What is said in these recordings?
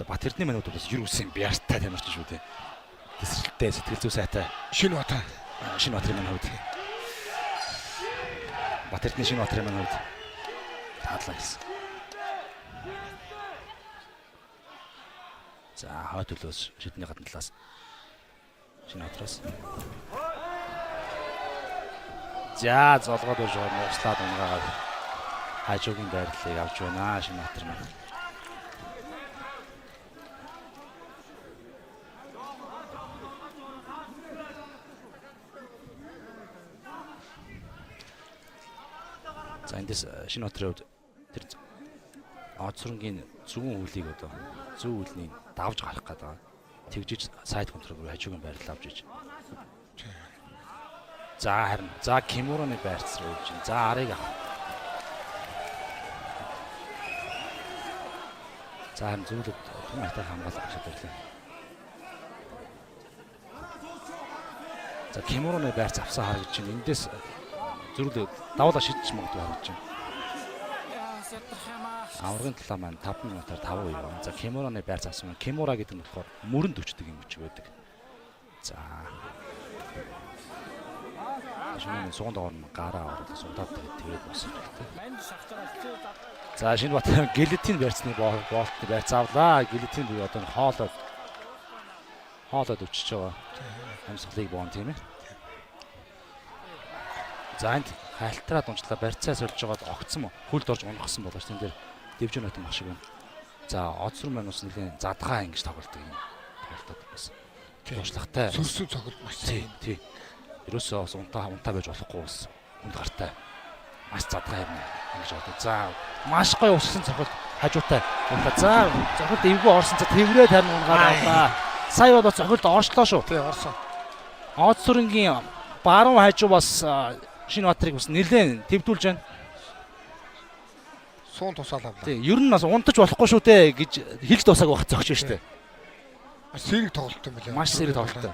За Батэрдний минут бол юу үсэн биартай тамирч шүү дээ. Тэсрэлтэй сэтгэл зүй сайтай. Шинбаатар. Шинбаатарын минут. Батэрдний Шинбаатарын минут. Таадлаа гэсэн. За хаа төлөөс шидний гадна талаас Шинбаатараас. За золгоод өрж байгаа Монголаад унгаагаад хажуугийн байрлалыг авч байна Шинбаатар маань. За эндээс Шинбаатарын хувьд тэр Оцронгийн зүүн үлийг одоо зүүн үлний давж гарах гэдэг. Тэгжиж сайд контрол руу хажуугийн байрлал авч иж. За харин за Кимуроны байрц руу явж байна. За арыг авах. За харин зөвлөд том хатаа хамгаалах гэж байна. За Кимуроны байрц авсан харагдаж байна. Эндээс зөвлөд давлаа шидэж магадгүй харагдаж байна. Аврагын талаа маань 5 минутаар 5 2 байна. За Кимуроны байрц авсан. Кимура гэдэг нь болохоор мөрөнд өчдөг юм чи байдаг. За шинэ суганд орно гараа ороод сундаад тэгээд босож байна. За Шинбаатар Гелетин байрцны болтны байрц авлаа. Гелетин буюу одоо хоолоод өчөж байгаа. Амьсгалыг боон тийм ээ. За энд хальтраад унчлаа барьцаа сольж байгаад огцсон хөлд орж унгасан болооч тэн дээр дэвжин нотон маш шиг байна. За Оцрон маань бас нэлийн задгаа ингэж тоглолдог юм. Тоглолтод бас. Туршлагатай. Сүрсэн цогт маш сайн. Тий. Ерөөсөө бас унтаа байж болохгүй бас үнд гартай. Маш задгаа юм ингэж болдог. За маш гоё уссан цогт хажуутай. За цогт эвгүй орсон за тэврээд харин унгаад авлаа. Сая бол цогт оршлоо шүү. Тий орсон. Оцронгийн баруун хажуу бас Шинбаатарыг бас нэлээд твдүүлж байна. Суун тусаалаа. Тий, ер нь бас унтаж болохгүй шүү дээ гэж хэлж дуусааг байх зогч шүү дээ. Маш сэрэг тоглолт юм байна. Маш сэрэг тоглолт.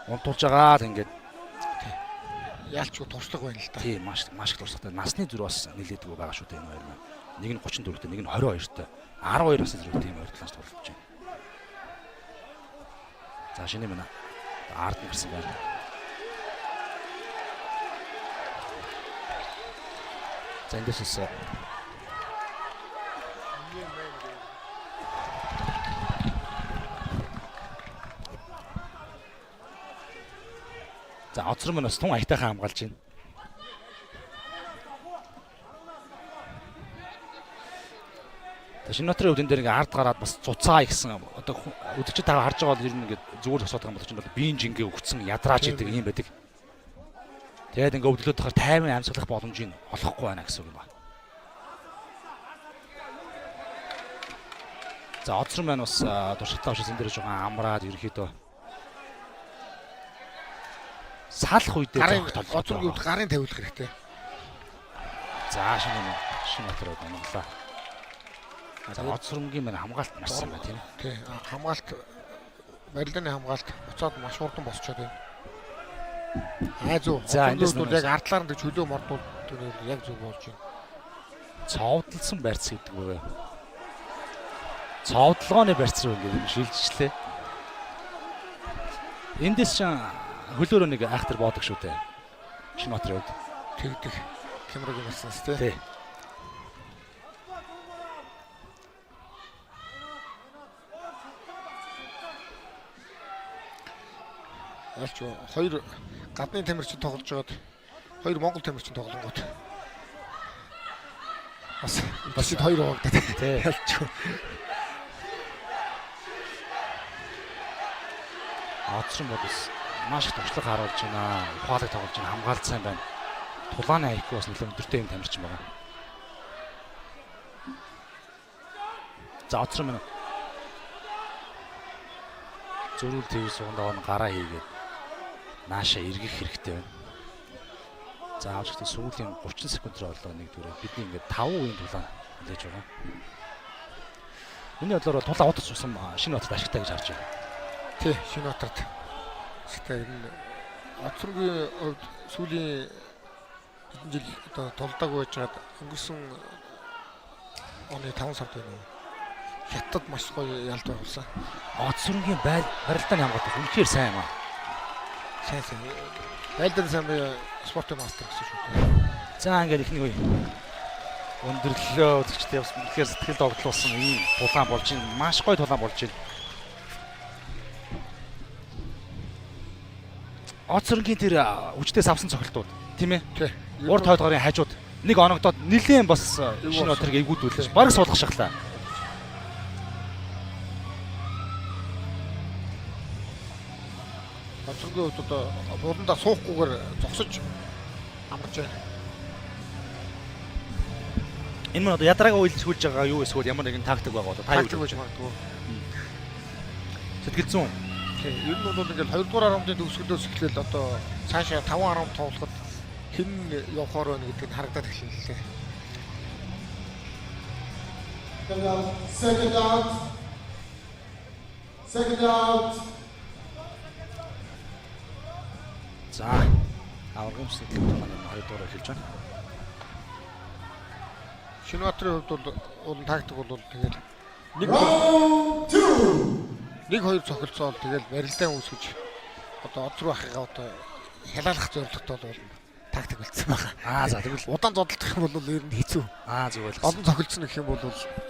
Унтуулж байгаа ингээд яалчгүй туршлага байна л да. Тий, маш их туршлагатай. Насны зүр бас нэлээдгүй байгаа шүү дээ энэ хоёр маань. Нэг нь 34-тэй, нэг нь 22-тэй. 12 насны зүрх тийм хоёр талаас тоглож байна. За шинэ мэнэ ард нь гэрсэн байна. За эндээс бас за Оцрон маань бас тун аятайхан хамгаалж байна. Шинбаатарын өвдөн дээр ингээ ард гараад бас цуцаа ихсэн одоо өдөгчд таа харж байгаа бол ер нь ингээ зүгээр зогсоод байгаа юм бол ч бол биеийн жингээ өгсөн ядрааж идэг юм байдаг. Тэгээд ингээ өвдлөд тахаар таймын амьсгалах боломжийг олохгүй байна гэсэн үг юм байна. За Оцрон маань бас туршлагатай учраас энэ дээр жоохон амраад ерөөхдөө салах үедээ Оцронгийн үед гарын тавиулах хэрэгтэй. За Шинбаатар онголоо. За Оцронгийн маань хамгаалт маш сайн байна тийм ээ. Тий хамгаалт барилдааны хамгаалт буцаад маш хурдан босчоод байна. Зөв. За эндээс бол яг ардлаар нь чөлөө мордууд яг зөв болж байна. Цовдлсон барьц гэдэг үү? Цовдлогооны барьц руу ингэ шилжчихлээ. Эндээс ч хөлөөрөө нэг айхтар боодог шүү дээ. Шинбаатарын хувьд тэгдэг. Кимрогийн баснаас тий. Тий. Ялч хоёр гадны тамирчин тоглож байгаад хоёр монгол тамирчин тоглонгууд бас хоёр угагдаад тий. ялч Оцрон бол маш их туршлага харуулж байна. Ухаалаг тоглож байна. Хамгаалт сайн байна. Тулааны IQ бас нэлээд өндөртэй юм тамирчин байгаа. За Оцрон маань зөрүүл TV сугандаа гараа хийгээд нааша эргэх хэрэгтэй байна. За авч ихтэй сүүлийн 30 секундээр орлоо нэг дүрээ бидний ингээд 5 үеийн тулаан хэлж байгаа. Миний бодлоор тулаан удаж усан Шинбаатарт ашигтай гэж харж байна. тий Шинбаатарт ашигтай ер нь Оцронгийн хувьд сүүлийн хэдэн жил одоо толдог байж хаад өнгөрсөн оны 5 сард байна уу Хятад маш гоё ялд байгуулсан. Оцрынгийн барилдааны хамгаалалт үнэхээр сайн юм аа. Сайн. Байлдан сайн спортын мастер гэсэн шүү дээ. За ингээд ихний үе. Өндөрлөлөө үзэгчтэй бас үнэхээр сэтгэл догтлуулсан ийм тулаан болж байна. Маш гоё тулаан болж байна. Оцрынгийн тэр хүчтэй савсан цохилтууд тийм ээ. Тий. Урд хойдгорын хажууд нэг оногдоод нэлээд бас шинэ отрыг эвгүүдүүлж бараг суулгах шахлаа. Оцрынгийн хувьд одоо бууландаа суухгүйгээр зогсож амарч байна. Энэ мөн одоо ядраага үйлчлүүлж байгаа юу эсвэл ямар нэгэн тактик байгаа бол та юу гэж магадгүй. сэтгэл зүйн. Тий. Ер нь бол ингээл 2 дугаар раундын төгсгөлөөс эхлээл одоо цаашаа 5 раунд тоглоход хэн явахаар байна гэдгийг харагдаад эхэллээ. Second out. За аврагын сэтгэл маань 2 дугаар эхэлж байна. Шинэбаатарын хувьд бол уулын тактик бол тэгэл Round 2. 1-2 цохилцоол тэгэл барилдаан үүсгэж одоо од руу ахыгаа одоо хялаалах зорилготой бол тактик болсон байгаа. За тэгвэл Удаан зодтолдох юм бол ер нь хэцүү. зүгээр л. Олон цохилцсон гэх юм бол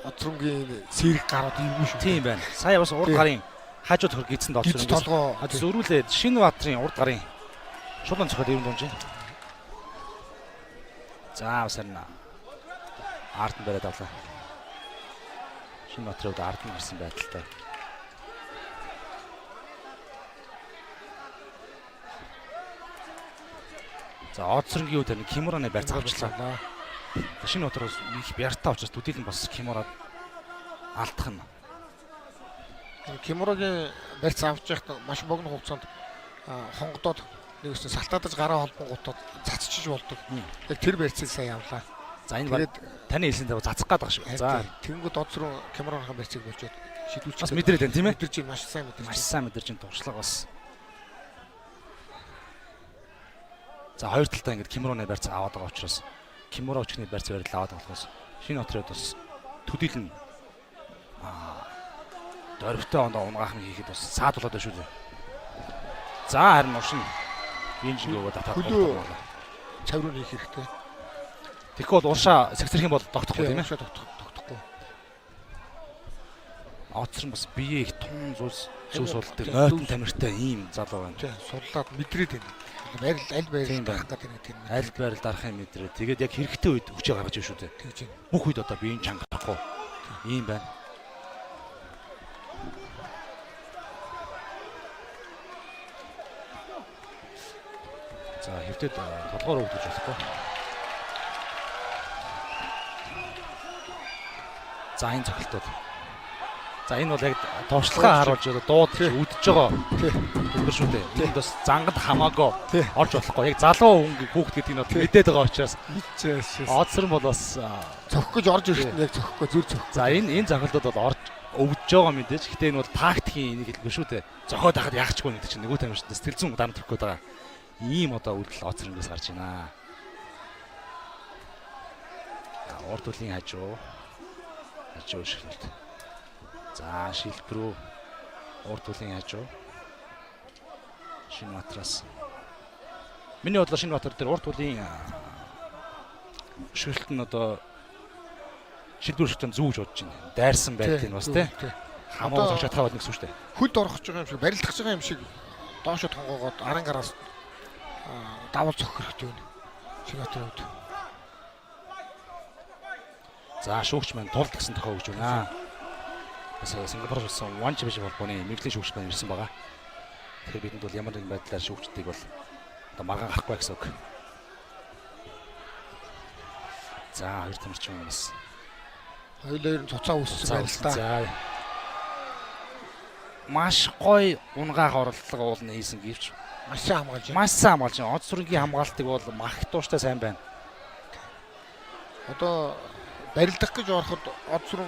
оцрынгийн сэрэг гараад ивгүй шүү. Тийм байна. Сая бас урд гарын хажууд хөр гидсэнд Гидс Оцрын толгоо зөрүүлээд Шинэбаатарын урд гарын шулуун цохол ирэн дунж. За бас харна. Ард нь бариад авлаа. Шинэбаатарын хувьд ард нь ирсэн байдалтай. За Оцрынгийн хувьд нэг Кимураны барьц авчлаа. Шинэбаатар бас их бяртаа учраас төдийлөн бас Кимураад алдах нь. Кимурогийн барьц авч яхад маш богино хугацаанд хонгодоод нэгс салтаадаж гараа холбонгуудад цацчиж болдог. Яг тэр барьцыг сайн явлаа. За энэ баг таны хэлсэндээ цацах гээд байгаа шүү. За тэнгууд од руу Кимурогийн барьцыг болжоод шийдүүлчих. бас мэдрээд байна тийм ээ. Мэдэрч маш сайн мэдэрч. Маш сайн мэдэрч ин туршлага бас. За хоёр талдаа ингээд Кимуроны барьц аваад байгаа учраас Кимуро өчгний барьц барил аваад болохоос Шинэбаатарт бас төдийлөн дөрвтэй ондоо унгаах нь хийхэд бас саад болоод байна шүү дээ. За харин уршин бинжгөө татаад хөлөө цавруу хийх хэрэгтэй. тэгэхгүй бол уршаа сэгцэрх юм бол тогтохгүй тийм ээ. Уршаа тогтохгүй. Оцрон бас бие их тун зүйлс суулдаг нойтон тамиртай ийм залуу байна. Тий, судлаад мэдрээд байна. Аль байрал дарах гэдэг нэг тийм. Аль байрал дарахын мэдрээ. Тэгээд яг хэрэгтэй үед хүчээ гаргаж ирж шүү дээ. Тэгж байна. Бүх үед одоо биеийн чангахгүй. Ийм байна. За хэвтээд толгоор өгдөж болохгүй. За энэ цохилтууд. За энэ бол яг товчлогоо харуулж одоо дууд үдж байгаа. Тэгвэр шүү дээ. Энд бас зангад хамаагүй орж болохгүй. Яг залуу хүүхд гэдэг нь мэдээд байгаа учраас Оцрон бол бас цохих гэж орж ирэхэд яг цохихгүй зүр цохих. за энэ цохилтууд бол орж өвдөж байгаа мэдээж. Гэтэ энэ бол тактикийн нэг хэлбэр шүү дээ. Зохиод хахад яахчгүй гэдэг чинь нөгөө тамирчид сэтгэл зүйн дарамт төрөх гээд байгаа. Ийм одоо үйлдэл Оцронгоос гарч байна. Урд үлийн хажуу шилбэлт. За шилбэр рүү урд үлийн хажуу Шинэбаатараас. Миний бодлоор Шинэбаатар дээр урд үлийн шилбэлт нь одоо шилбэр шилбэлтэн зүүж бодож байна. Дайрсан байдлыг бас тий. Хамаа зогч чадхаа бол нэгс үү штэ. Хөлд орохж байгаа юм шиг, барилдах байгаа юм шиг доошо тонгоогоод арын гараас давал цохих хэрэгтэй байна. Шинэбаатарын хувьд. За шүүгч маань тулд гэсэн тохио өгж байна. Бас Сингапур улсын One Championship холбооны мэрэгжлийн шүүгч маань ирсэн байгаа. Тэгэхээр бидэнд бол ямар нэгэн байдлаар шүүгчдийг бол одоо маргаан гарахгүй гэсэн үг. За хоёр тамирчин хүмүүс. Хоёулаа ер нь цуцаа үүссэн байна л да. За маш гоё унгаах оролдлого уулна хийсэн гэвч Маш сайн хамгаалж байна. маш сайн хамгаалж байна. Оцрынгийн хамгаалтыг бол мах тууштай сайн байна. Одоо барилдах гэж ороход Оцрон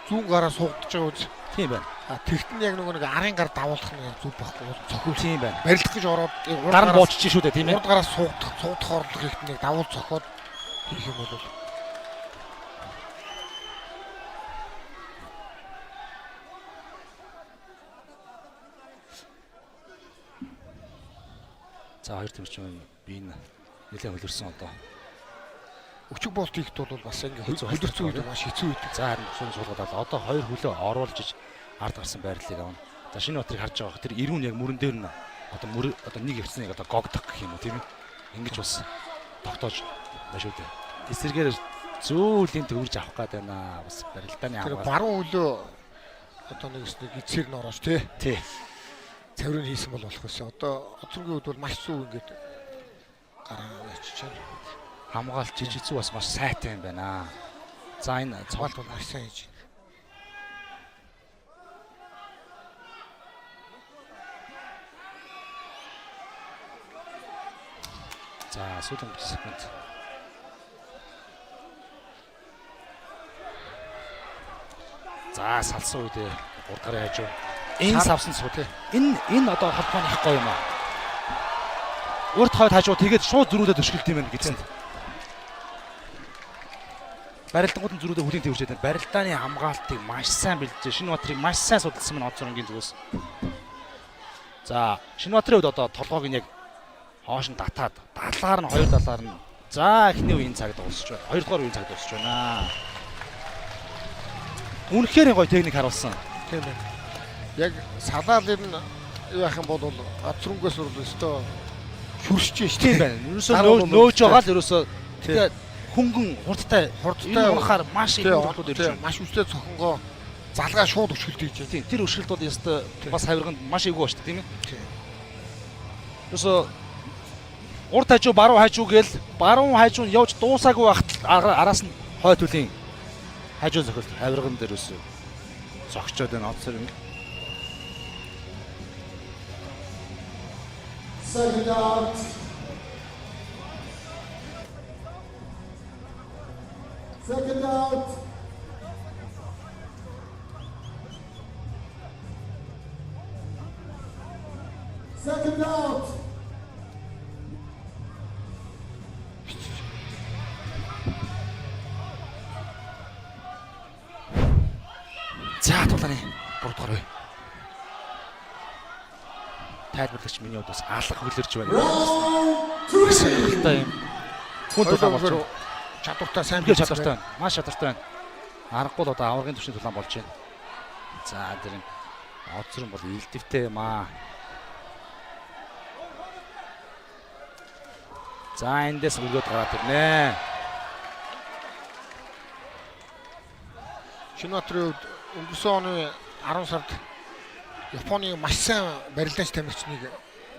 зүүн гараа суугдж байгаа үз. Тийм байна. Тэгт нь яг нэг арын гар давуулах нь зүг байхгүй цохиул. Тийм байна. Барилдах гэж ороод Гар нь бууччих шүү дээ тийм ээ. урд гараа суугдах орлого ихт нэг давуул цохиод хийх юм бол За хоёр тэмцээн би энэ нэлээд хөлөрсөн одоо. Өчиг болт хийхэд бол бас ингээ Хэцүү хөлөрцөн үед хайртай маш хэцүү үед. За харин цуг суулгаад одоо хоёр хөлөө оруулж ард гарсан байрлалыг авна. За Шинбаатарыг харж байгаа. Тэр ирүүн яг мөрөн дээр нь одоо нэг явцныг одоо гогдох гэх юм уу тийм ээ. Ингэж бас тогтоож байна шүү дээ. Эсэргээр зөөлөнд төвөрж авах гээд байна. Бас барилдааны Тэр аваа. баруун хөлөө одоо нэгснэг эцсээр нь ороож Тий. цаврыг хийсэн бол болох байсан. Одоо оцоргийн үед бол маш зүг ингээд гараа ячиж байна. Хамгаалт жижигцүү бас маш сайтай юм байна. За энэ Цавалт бол маш сайн хийж байна. За сүүлийн 30 секунд. За салсан үед 3 гараа яаж вэ? Энэ савсан суу тий. Энэ одоо холбооны их гоё юм аа. Урд хойд хажуу тэгээд шууд зөрүүлээд өшгөлт юм байна гэсэн. Барилдангууд нь зөрүүлээд хүлийн төвчээд байна. Барилдааны хамгаалтыг маш сайн бэлдэж, Шинбаатарыг маш сайн судалсан мань Оцорнгийн зүгээс. За Шинбаатарын үед одоо толгойг нь яг хоош нь татаад, далаар нь хоёр далаар нь за эхний үеийн цагт дуусч байна. Хоёрдугаар үеийн цагт дуусч байна. Үнэхээр гоё техник харуулсан. Тийм ээ. Яг салаалын юу ах юм бол Оцорнгоос бол өстой хөрсөж шүү Тийм дээ. байна. Ерөөсөө нөөж байгаа л ерөөсөө тэгээд хөнгөн хурдтай Хурдтай урахаар маш их бодлууд ирж байна. маш үстэй цохонгоо залгаа шууд өшгөлт хийж байна. Тийм тэр өшгөлт бол ёстой бас хавирганд маш эвгүй ба шүү дээ тийм ээ. Тийм. Ерөөсөө урд хажуу баруун хажуу гээл баруун хажуу нь явж дуусаагүй байхад араас нь хойд түлийн хажуу зохиолт хавирган дээр өсөө зогчоод байна Оцорн. Second out. Second out. Second out. За тулааны 3 дугаар бай. Тайлбарлагч миний хувьд бас алга хөлөрж байна. Round 3. Сонирхолтой юм. Хүн тулаан болж байна. Чадвартай сайн Хамгийн чадвартай байна. Маш чадвартай байна. Аргагүй л одоо аваргын төвшний тулаан болж байна. За тэр нь Оцорн бол илдэвтэй юм аа. За эндээс өргөд гараад ирнэ. Шинбаатарын үед өнгөрсөн оны 10 сард Японы маш сайн барилдаанч тамирчныг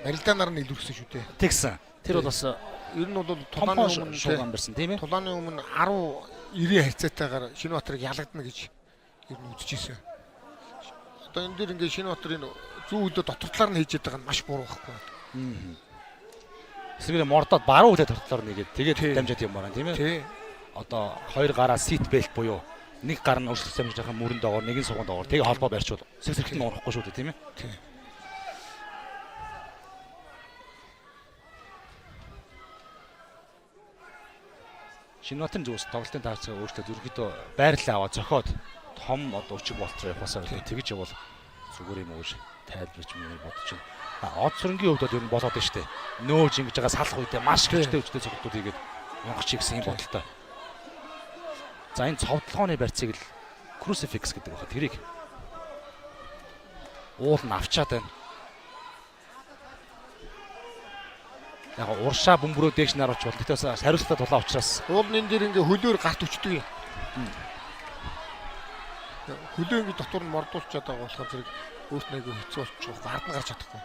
барилдаанаар нь илүүрсэн шүү дээ. Тэгсэн. Тэр бол бас Ер нь бол томхон тулааны өмнө шууган барьсан тийм ээ. Тулааны өмнө 10-90 харьцаатайгаар Шинбаатарыг ялгадна гэж ер нь үзчихсэн. Одоо энэ дэр ингээд Шинбаатарын зүүн хөлөө дотор талаар нь хийж байгаа нь маш буруу байхгүй. Эсвэргээр мордоод баруун хөлөө тортлоор нэгээд тэгээд дамжаад юм байна тийм ээ. Тий. Одоо хоёр гараа сит бэлт буюу нэг гар нь өөрчлөлт амжилт авах мөрөн доогоор нэг нь суган доогоор тэгээ холбоо барьчвал сэрхтэн урахгүй шүү дээ тийм ээ. Тий. Шинбаатарын зүгээс тоглолтын таарцаа өөрчлөлт ерөөхдөө байрлал аваад зохиод том одоо өчиг болтроо явахасаа тэгж явал зүгээр юм уу гэж тайлбарч мөн бодож байна. Оцорнгийн хувьд бол ер нь болоод байна шүү дээ. Нөөж ингэж байгаа салах үедээ маш хүчтэй цогтууд хийгээд онгоч гэсэн юм бодолтой. За энэ цовдлогооны барьцыг л crucifix гэдэг байна. Тэрийг уул нь авчаад байна. Яг уршаа бөмбөрөө дээш наруулж бол гэтээс хариуцлага тулаа учраас Уул нь энэ дэр ингээ хөлөөр гарт өчдөг юм. Хөлөө ингээ дотор нь мордуулчаад байгаа болохоор зэрэг өөрт нэг хэцүү болчих. Гард нь гарч чадахгүй.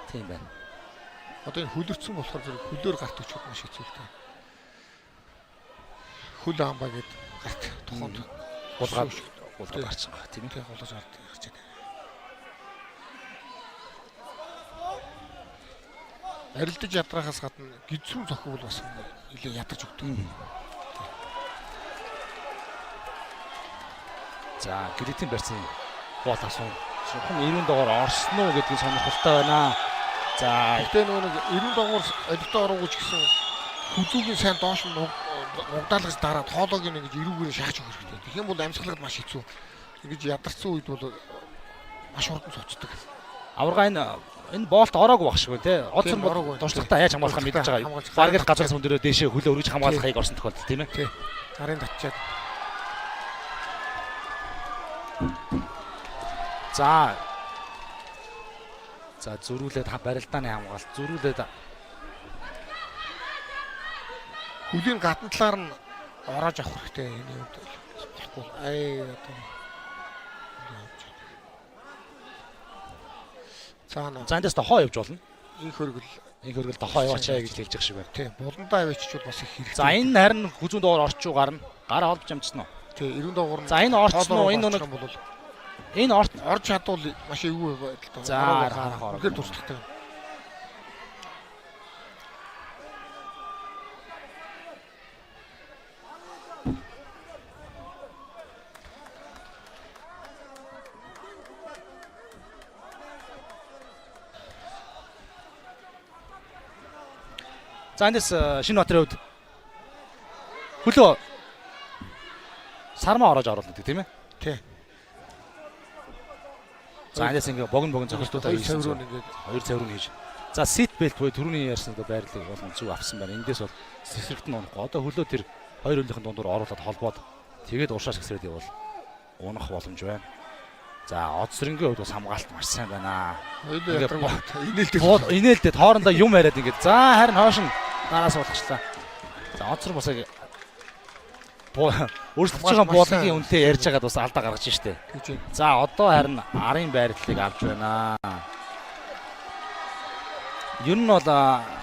тийм байна. Одоо энэ хөлөрцөн болохоор зэрэг хөлөөр гарт өчөхөд маш хэцүү л дээ. Хөл амбаа гэдэг гарт тухайд Булгаад гарч байгаа тийм ээ. тэг голож гарч байна. Арилдаж ядрахаас гадна гидсүн зохиол бас нэлээ ядарч өгдөг. За гэрэтийн барьсан гол асуу. Зөвхөн 90 доогоор орсон уу гэдгийг сонирхолтой байна. За Гэтэ нөгөө нэг 90 доогоор олигтой ороогүй ч гэсэн хүзүүгийн сайн доош нь угдаалгаж дараад хоолойг ингэж эрүүгээр шааж өгөх хэрэгтэй. Тэгэх юм бол амьсгалд маш хэцүү. Ингэж ядарсан үед бол маш хурдан цуцдаг. аварга энэ Энэ боолт ороогүй баг шиг байна те. Одсон Тийм, ороогүй. туршлагатаа яаж хамгаалахаа мэдчихэж байгаа. Хамгаалж- Бараг л газар сүн дээрээ дээшээ хөлөө өргөж хамгаалахыг орсон тохиолдол тийм ээ. Тий. Гарын татчаад. За. За зөрүүлээд барилдааны хамгаалалт зөрүүлээд Хөлийн гадна талаар нь ороож авах хэрэгтэй энэ үед болохгүй. Одоо. Цаана. за эндээс тохоо явж болно. Их хөргөл. Их хөргөл тохоо яваачаа гэж хэлж байгаа шиг байна. Тий. Буландаа авчичвал бас их хэрэгтэй. За энэ харин хүзүүн доор орчуу гарна. Гараа олж амжсан уу? тий 90 доогуур нь. За энэ орчсон уу? Энэ нэг бол энэ орж чадвал маш эвгүй байдалтай. За, гарах орох. Тэгэхээр туслахтай. за эндээс Шинбаатарын хувьд хөлөө сармаа ороож оруулдаг тийм ээ. Тий. За эндээс ингээ богино зохистуудаа Хоёр цавруу ингээд хоёр цавруу хийж. За сит бэлт буюу түрүүний ярьсан байрлал бол зүг авсан байна. Эндээс бол сэсрэгт нь унахгүй. Одоо хөлөө тэр хоёр хөлийнхэн дундуур оруулаад холбоод тэгээд уршааш гисрээд явал унах боломж байна. За одсрынгийн хувьд бас хамгаалалт маш сайн байна. хоёулаа Инээлдээ хоорондоо юм яриад ингээд за харин хоош нь нараас суулгачлаа. За одсрын бас яг өөрсдөж байгаа буулгын үнэтэй ярьж байгаад бас алдаа гаргаж штэ. гэж байна. За одоо харин арын байрлалыг авч байна. Ер нь бол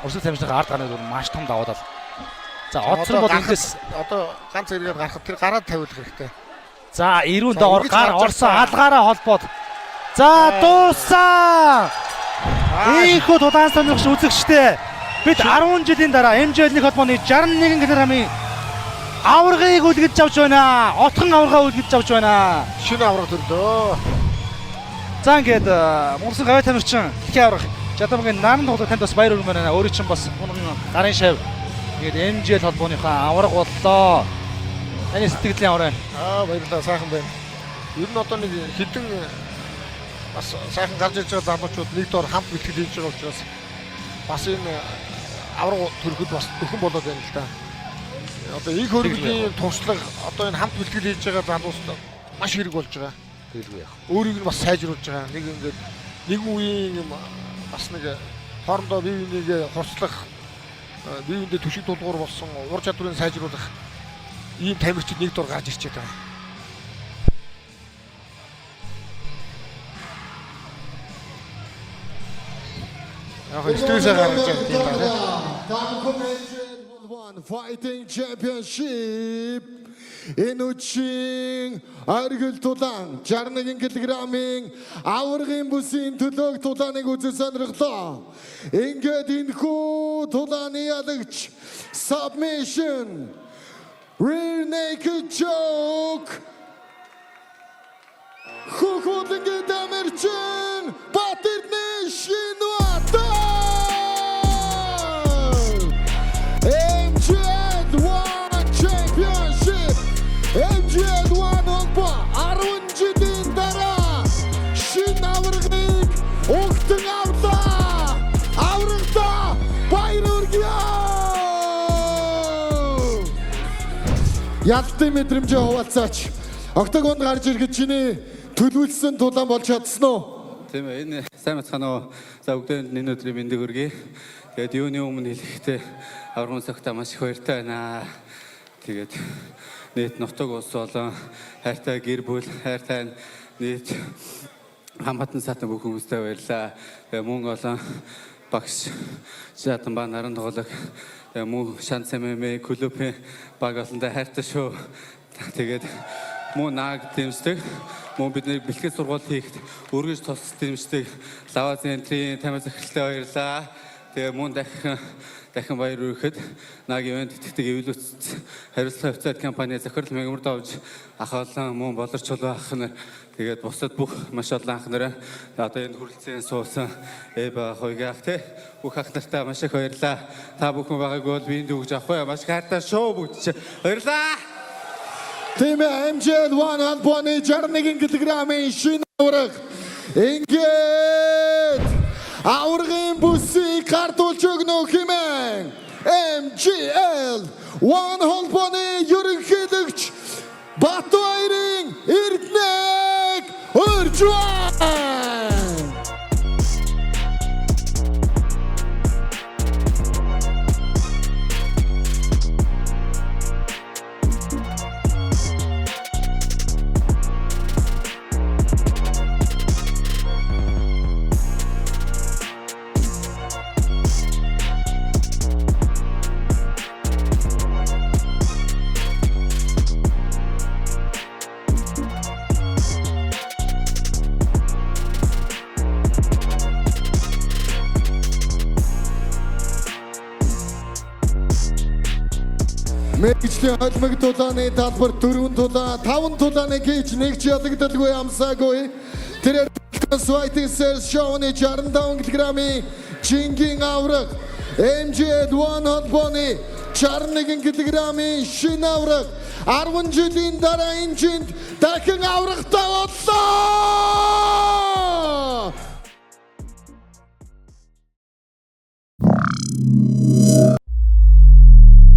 өрсөлдөж тамирчны ард гарныг маш том даваад бол. За одсрын бол эндээс одоо ганц зэрэгээр гарахад тэр гараад тавиулах хэрэгтэй. за 90 За, доогоор ингэж гар гарч орсон ирсэн. алгаараа холбоод за дууссан. Ийхүү тулаан сонирхч үзэгчтэй бид 10 жилийн дараа MJ-ийн холбооны 61 кг-ийн аваргыг үлгэж авч байна. Отхон аваргаа үлгэж авч байна. Шинэ авраг төрлөө. За ингээд Монголын гавь тамирчин дэлхийн аврах Жадамгийн наран тоглох танд бас баяр хүргэмээр байна. Өөрөө чинь бас гарын шав ингээд MJ холбооныхаа авраг боллоо. Таны сэтгэлийн авраг. Баярлалаа сайхан байна. Ер нь одоо нэг хідэн бас сайхан гарч ирж байгаа залуучууд нэг доор хамт бэлтгэл хийж байгаа учраас бас энэ авраг төрөхөд бас дөхөн болоод байна л да. Одоо их хөргөлийн туршлага одоо энэ хамт бэлтгэл хийж байгаа залуучууд маш хэрэг болж байгаа. Тэгэлгүй яах. Өөрийг нь бас сайжруулж байгаа. Нэг ингээд нэг үеийн юм бас нэг хоорондоо бие бинийгээ хурцлах бие биендээ түшиг тулгуур болсон ур чадварыг сайжруулах ийм тамирчид нэг дор гарч ирчээд байгаа. Яг стрессээ гаргаж байгаа тийм байна. One Fighting Championship энүүчийн оргил тулаан 61 кг-ийн аваргын бүсийн төлөөг тулааныг үзэж сонирхлоо. Ингээд энэхүү тулааны ялагч submission rear naked choke Хөхөдлөнгийн тамирчин Батэрдний Шинбаатар MJ1 Championship MJ1 холбоо 10 жилийн дараа шинэ аваргыг өгтөн авлаа. Аврагтаа баяр хүргэе. Ялтын мэдрэмжээ хуваалцаач. Октогонд гарч ирэхэд чиний төлөвлөсөн тулаан болж чадсан уу? Тийм ээ, энэ сайн бацхан уу. За бүгдээнд энэ өдрийн мэндийг хүргэе. Тэгээд юуны өмнө хэлэхдээ аврагын цагтаа маш их баяртай байна. Тэгээд нийт нутаг улс болон хайртай гэр бүл, хайртай нийт хамаатан саатан бүх хүмүүстээ баярлалаа. Тэгээд мөн олон багш Жадан ба наран тоглог мөн шанс MMA клубын баг олондоо хайртай шүү. Тэгээд мөн нааг дэмждэг мөн бидний бэлтгэл сургууль хийхэд өргөж тус дэмждэг Лаваз энтрийн тамир захиралтай баярлалаа. Тэгээ мөн дахин баяр хүргэхэд нааг ивент итгэдэг эвлүүц хариуцлага официал компани захирал мэгмэр давж ах олон мөн болорч чулуу ах нар тэгээд бусад бүх маш олон анх нараа одоо энэ хүрэлцэн суусан Эба хойгаах те бүх ах нартай маш их баярлалаа. Та бүхэн байгааг бол биэнд үгж авахгүй маш их хайртай шүү бүгд баярлалаа. Тийм ээ MJ1 холбооны 61 кг-ийн шинэ аварга ингээд аврагын бүсийг гардуулж өгнө хэмээн MGL 1 холбооны ерөнхийлөгч Батбаярын Эрдэнэг урьж байна. Мэгжлийн холимог тулааны талбар 4 тулаан 5 тулааны гэж нэгж ядагдaltaгүй амсаагүй. Тэрээр Fighting Stars шоуны 65 кг-ийн жингийн авраг MGL 1 холбооны 61 кг-ийн шинэ авраг 10 жилийн дараа энэ жинд дахин аврагтай боллоо.